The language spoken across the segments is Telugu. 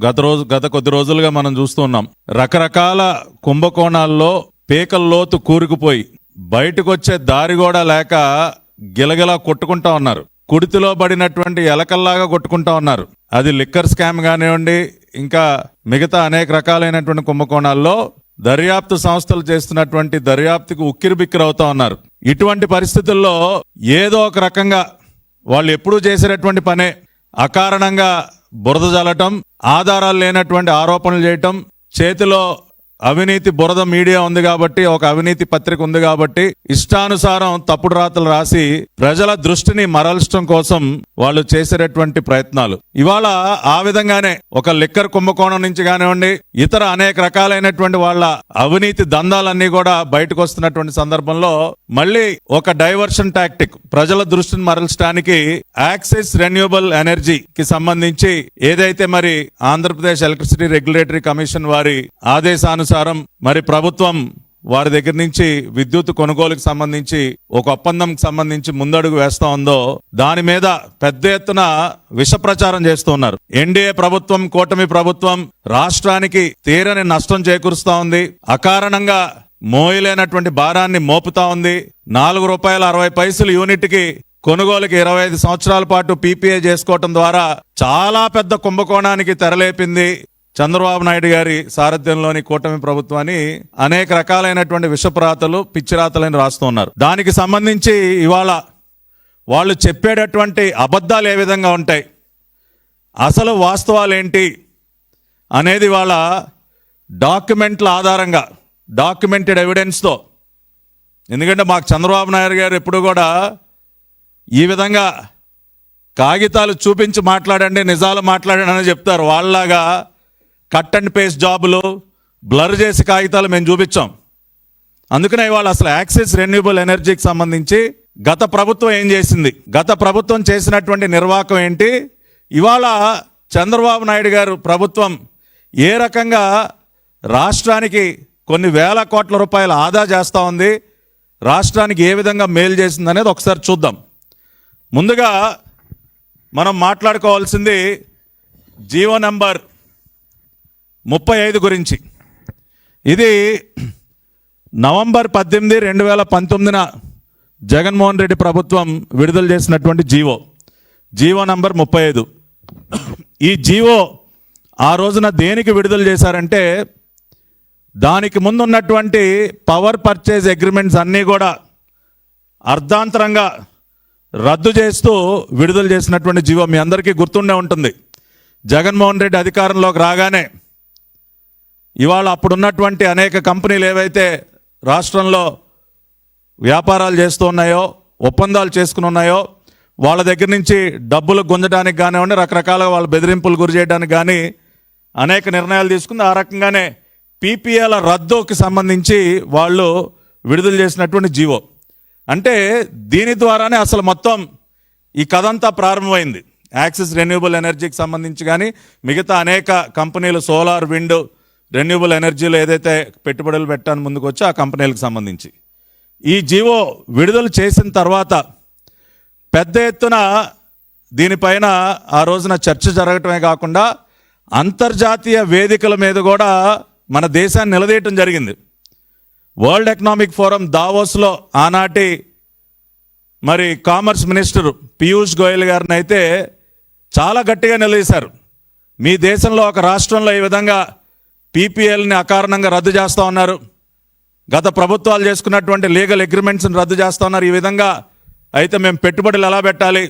గత కొద్ది రోజులుగా మనం చూస్తున్నాం. రకరకాల కుంభకోణాల్లో పీకల్లోతు కూరుకుపోయి బయటకు వచ్చే దారి కూడా లేక గిలగిలా కొట్టుకుంటా ఉన్నారు. కుడితిలో పడినటువంటి ఎలకల్లాగా కొట్టుకుంటా ఉన్నారు. అది లిక్కర్ స్కామ్ కానివ్వండి, ఇంకా మిగతా అనేక రకాలైనటువంటి కుంభకోణాల్లో దర్యాప్తు సంస్థలు చేస్తున్నటువంటి దర్యాప్తుకు ఉక్కిరిబిక్కిరి అవుతా ఉన్నారు. ఇటువంటి పరిస్థితుల్లో ఏదో ఒక రకంగా వాళ్ళు ఎప్పుడూ చేసేటటువంటి పనే అకారణంగా బురద జల్లటం, ఆధారాలు లేనటువంటి ఆరోపణలు చేయటం, చేతిలో అవినీతి బురద మీడియా ఉంది కాబట్టి, ఒక అవినీతి పత్రిక ఉంది కాబట్టి ఇష్టానుసారం తప్పుడు రాతలు రాసి ప్రజల దృష్టిని మరల్చడం కోసం వాళ్ళు చేసేటటువంటి ప్రయత్నాలు. ఇవాళ ఆ విధంగానే ఒక లిక్కర్ కుంభకోణం నుంచి కానివ్వండి, ఇతర అనేక రకాలైనటువంటి వాళ్ళ అవినీతి దందాలన్నీ కూడా బయటకు వస్తున్నటువంటి సందర్భంలో మళ్ళీ ఒక డైవర్షన్ టాక్టిక్, ప్రజల దృష్టిని మరల్చడానికి యాక్సిస్ రెన్యూబుల్ ఎనర్జీకి సంబంధించి ఏదైతే మరి ఆంధ్రప్రదేశ్ ఎలక్ట్రిసిటీ రెగ్యులేటరీ కమిషన్ వారి ఆదేశానుసారం మరి ప్రభుత్వం వారి దగ్గర నుంచి విద్యుత్ కొనుగోలుకు సంబంధించి ఒక ఒప్పందంకి సంబంధించి ముందడుగు వేస్తా ఉందో దాని మీద పెద్ద ఎత్తున విష ప్రచారం చేస్తూ ఉన్నారు. ఎన్డీఏ ప్రభుత్వం, కూటమి ప్రభుత్వం రాష్ట్రానికి తీరని నష్టం చేకూరుస్తా ఉంది. అకారణంగా మోయలేనటువంటి భారాన్ని మోపుతా ఉంది. ₹4.60 యూనిట్ కి కొనుగోలుకి 25 సంవత్సరాల పాటు పీపీఏ చేసుకోవటం ద్వారా చాలా పెద్ద కుంభకోణానికి తెరలేపింది చంద్రబాబు నాయుడు గారి సారథ్యంలోని కూటమి ప్రభుత్వాన్ని. అనేక రకాలైనటువంటి విషప్రాతలు, పిచ్చిరాతలని రాస్తూ ఉన్నారు. దానికి సంబంధించి ఇవాళ వాళ్ళు చెప్పేటటువంటి అబద్ధాలు ఏ విధంగా ఉంటాయి, అసలు వాస్తవాలు ఏంటి అనేది వాళ్ళ డాక్యుమెంట్ల ఆధారంగా, డాక్యుమెంటెడ్ ఎవిడెన్స్తో, ఎందుకంటే మాకు చంద్రబాబు నాయుడు గారు ఎప్పుడు కూడా ఈ విధంగా కాగితాలు చూపించి మాట్లాడండి, నిజాలు మాట్లాడండి అని చెప్తారు. వాళ్ళలాగా కట్ అండ్ పేస్ట్ జాబులు, బ్లర్ చేసి కాగితాలు మేము చూపించాం. అందుకనే ఇవాళ అసలు యాక్సిస్ రెన్యూబుల్ ఎనర్జీకి సంబంధించి గత ప్రభుత్వం ఏం చేసింది, గత ప్రభుత్వం చేసినటువంటి నిర్వాహకం ఏంటి, ఇవాళ చంద్రబాబు నాయుడు గారు ప్రభుత్వం ఏ రకంగా రాష్ట్రానికి కొన్ని వేల కోట్ల రూపాయలు ఆదా చేస్తూ ఉంది, రాష్ట్రానికి ఏ విధంగా మేలు చేసింది అనేది ఒకసారి చూద్దాం. ముందుగా మనం మాట్లాడుకోవాల్సింది జీవో నంబర్ 35 గురించి. ఇది నవంబర్ 18, 2019 జగన్మోహన్ రెడ్డి ప్రభుత్వం విడుదల చేసినటువంటి జీవో నంబర్ 35. ఈ జీవో ఆ రోజున దేనికి విడుదల చేశారంటే, దానికి ముందు ఉన్నటువంటి పవర్ పర్చేజ్ అగ్రిమెంట్స్ అన్నీ కూడా అర్ధాంతరంగా రద్దు చేస్తూ విడుదల చేసినటువంటి జీవో. మీ అందరికీ గుర్తుండే ఉంటుంది. జగన్మోహన్ రెడ్డి అధికారంలోకి రాగానే ఇవాళ అప్పుడున్నటువంటి అనేక కంపెనీలు ఏవైతే రాష్ట్రంలో వ్యాపారాలు చేస్తూ ఉన్నాయో, ఒప్పందాలు చేసుకుని ఉన్నాయో, వాళ్ళ దగ్గర నుంచి డబ్బులు గుంజడానికి కానివ్వండి, రకరకాలుగా వాళ్ళ బెదిరింపులు గురి చేయడానికి కానీ అనేక నిర్ణయాలు తీసుకుంది. ఆ రకంగానే పీపీఏల రద్దుకి సంబంధించి వాళ్ళు విడుదల చేసినటువంటి జీవో. అంటే దీని ద్వారానే అసలు మొత్తం ఈ కథంతా ప్రారంభమైంది. యాక్సిస్ రెన్యూబుల్ ఎనర్జీకి సంబంధించి కానీ, మిగతా అనేక కంపెనీలు సోలార్, విండ్, రెన్యూబుల్ ఎనర్జీలో ఏదైతే పెట్టుబడులు పెట్టడానికి ముందుకు వచ్చి ఆ కంపెనీలకు సంబంధించి ఈ జీవో విడుదల చేసిన తర్వాత పెద్ద ఎత్తున దీనిపైన ఆ రోజున చర్చ జరగటమే కాకుండా అంతర్జాతీయ వేదికల మీద కూడా మన దేశాన్ని నిలదీయటం జరిగింది. వరల్డ్ ఎకనామిక్ ఫోరం దావోస్లో ఆనాటి మరి కామర్స్ మినిస్టర్ పీయూష్ గోయల్ గారిని అయితే చాలా గట్టిగా నిలదీశారు. మీ దేశంలో ఒక రాష్ట్రంలో ఈ విధంగా పీపీఎల్ని అకారణంగా రద్దు చేస్తూ ఉన్నారు, గత ప్రభుత్వాలు చేసుకున్నటువంటి లీగల్ అగ్రిమెంట్స్ని రద్దు చేస్తూ ఉన్నారు, ఈ విధంగా అయితే మేము పెట్టుబడులు ఎలా పెట్టాలి,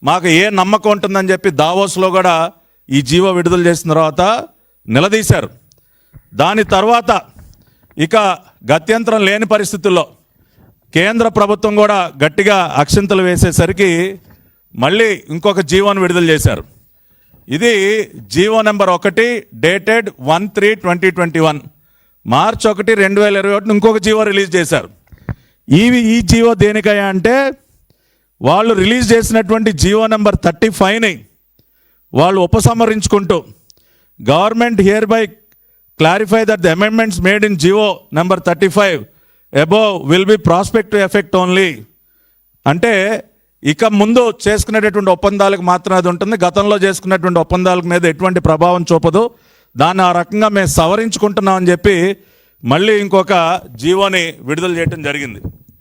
మాకు ఏ నమ్మకం ఉంటుందని చెప్పి దావోస్లో కూడా ఈ జీవో విడుదల చేసిన తర్వాత నిలదీశారు. దాని తర్వాత ఇక గత్యంతరం లేని పరిస్థితుల్లో కేంద్ర ప్రభుత్వం కూడా గట్టిగా అక్షింతలు వేసేసరికి మళ్ళీ ఇంకొక జీవోను విడుదల చేశారు. ఇది జీవో నెంబర్ 1 డేటెడ్ 1/3/2021, మార్చ్ 1, 2021 ఇంకొక జీవో రిలీజ్ చేశారు. ఈ జీవో దేనికయ్యా అంటే, వాళ్ళు రిలీజ్ చేసినటువంటి జీవో నెంబర్ 35ని వాళ్ళు ఉపసంహరించుకుంటూ government hereby clarify that the amendments made in GO number 35 above will be prospective effect only. అంటే ఇక ముందు చేసుకునేటటువంటి ఒప్పందాలకు మాత్రం అది ఉంటుంది. గతంలో చేసుకున్నటువంటి ఒప్పందాల మీద ఎటువంటి ప్రభావం చూపదు. దాన్ని ఆ రకంగా మేము సవరించుకుంటున్నాం అని చెప్పి మళ్ళీ ఇంకొక జీవోని విడుదల చేయడం జరిగింది.